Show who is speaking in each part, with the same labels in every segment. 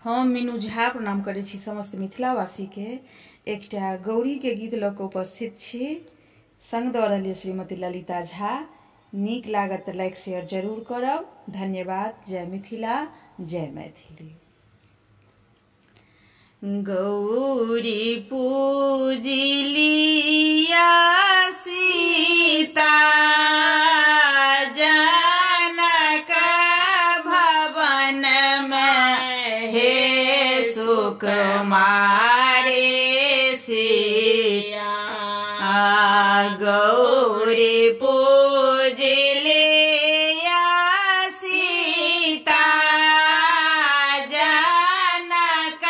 Speaker 1: हम मीनू झा प्रणाम करै छी समस्त मिथिलावासी के। एकटा गौरी के गीत लऽ कऽ उपस्थित छी। संग दऽ रहल श्रीमती ललिता झा। नीक लागत तऽ लाइक शेयर जरूर करब। धन्यवाद। जय मिथिला, जय मैथिली। गौरी पूजिलिया सीता जनक भवन में, हे सुकुमारी सिया। गौरी पूजिलिया सीता जनक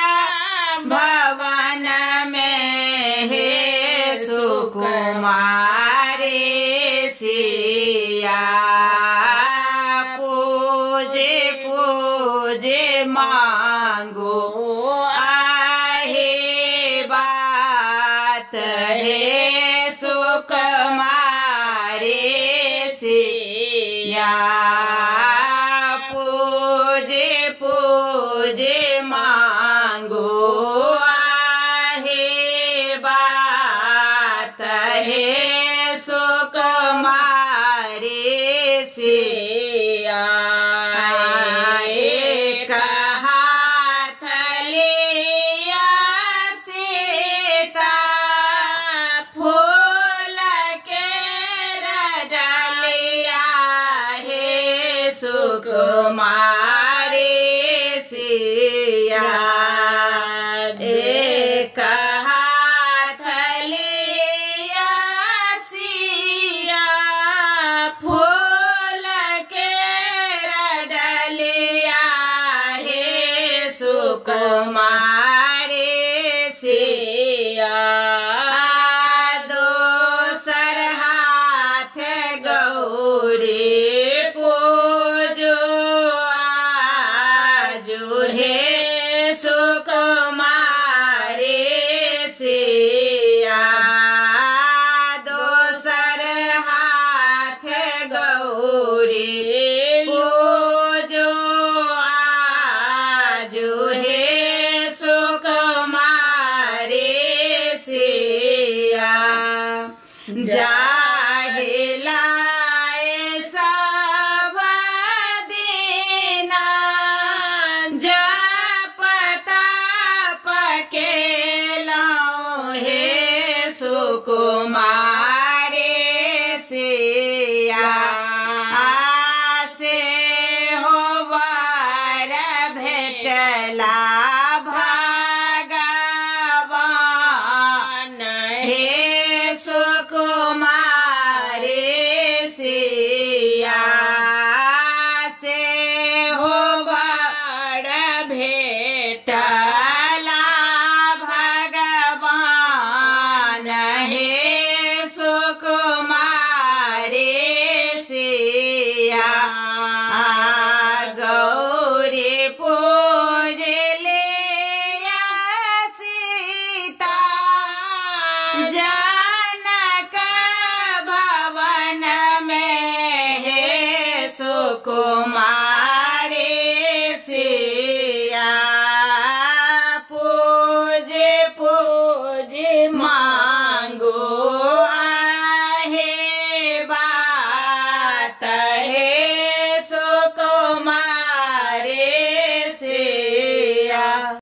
Speaker 1: भवन में, हे सुकुमारी सिया। पूजे पूजे मांगो आहे बात, हे सुकुमारी सिया। पूजे पूजे मांगो आहे बात, हे सुकुमारी सिया। एक हाथ लिया सीता फूल के डलिया, हे सुकुमारी सिया। एक हाथ लिया सिया फूल के डलिया, हे सुकुमारी सिया। दोसर हाथ गौरी पूजो आजो, हे सुकुमारी सिया। दोसर हाथ गौरी पूजो आजो, हे सुकुमारी सिया। जाहिलाए सब दीना जप तप केलहुँ, हे सुकुमारी सिया। आसे होवर भेटला भगवान, हे सुकुमारी सिया। से होवर भेटला भगवान, हे सुकुमारी सिया। गौरी